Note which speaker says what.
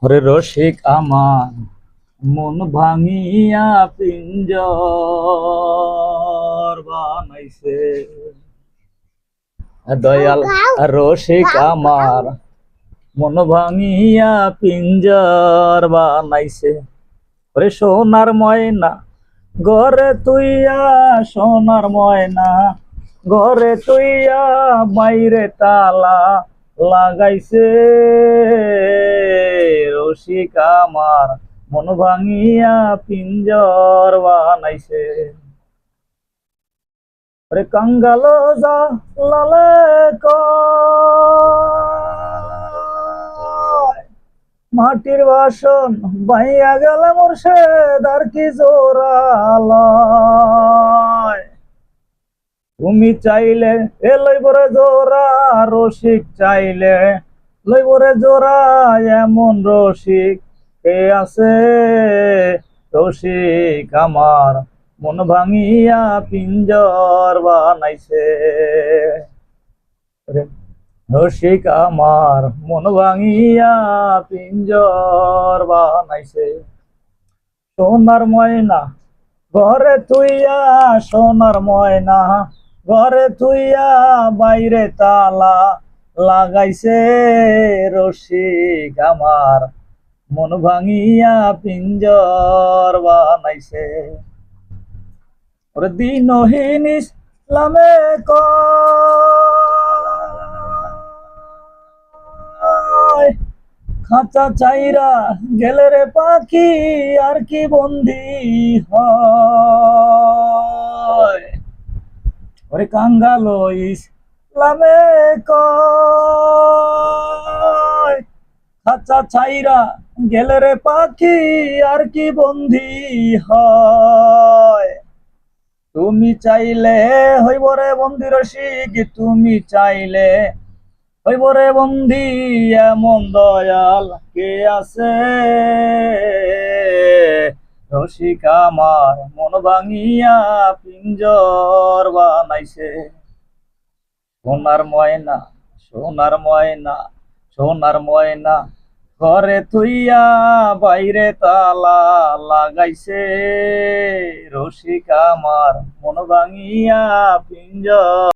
Speaker 1: ওরে রসিক আমার মন ভাঙিয়া পিঞ্জর বানাইছে। দয়াল রসিক আমার মন ভাঙিয়া পিঞ্জর বানাইছে। ওরে সোনার ময়না ঘরে তুইয়া, সোনার ময়না ঘরে তুইয়া, বাইরে তালা লাগাইছে। রসিক আমার মন ভাঙিয়া পিঞ্জর বানাইছে। ওরে কাঙ্গালো যা লালে মাটির বাসন বাইয়া গেল মুর্শেদ আর কি জোরালয়। তুমি চাইলে এ লইবরে জোড়া, রসিক চাইলে লইবরে জোড়া, এমন রসিক কে আছে? রসিক আমার মন ভাঙিয়া পিঞ্জর বানাইছে। রসিক আমার মন ভাঙিয়া পিঞ্জর বানাইছে। সোনার ময়না ঘরে তুইয়া, সোনার ময়না ঘরে তুইয়া, বাইরে তালা লাগাইছে। রসিক আমার মন ভাঙিয়া পিঞ্জর বানাইছে। ওরে দিনহীন ইসলামে খাঁচা চাইরা গেলে রে পাখি আর কি বন্দি হয়। ওরে কাঙ্গালো ইসলামে কয়, খাঁচা চাইরা গেলে রে পাখি আর কি বন্দি হয়। তুমি চাইলে হইব রে বন্দি রসিক, তুমি চাইলে হইব রে বন্দি, এমন দয়াল কে আছে? রসিক আমার মন ভাঙিয়া পিঞ্জর বানাইছে। সোনার ময়না, সোনার ময়না, সোনার ময়না ঘরে তুইয়া, বাইরে তালা লাগাইছে। রসিক আমার মন ভাঙিয়া পিঞ্জর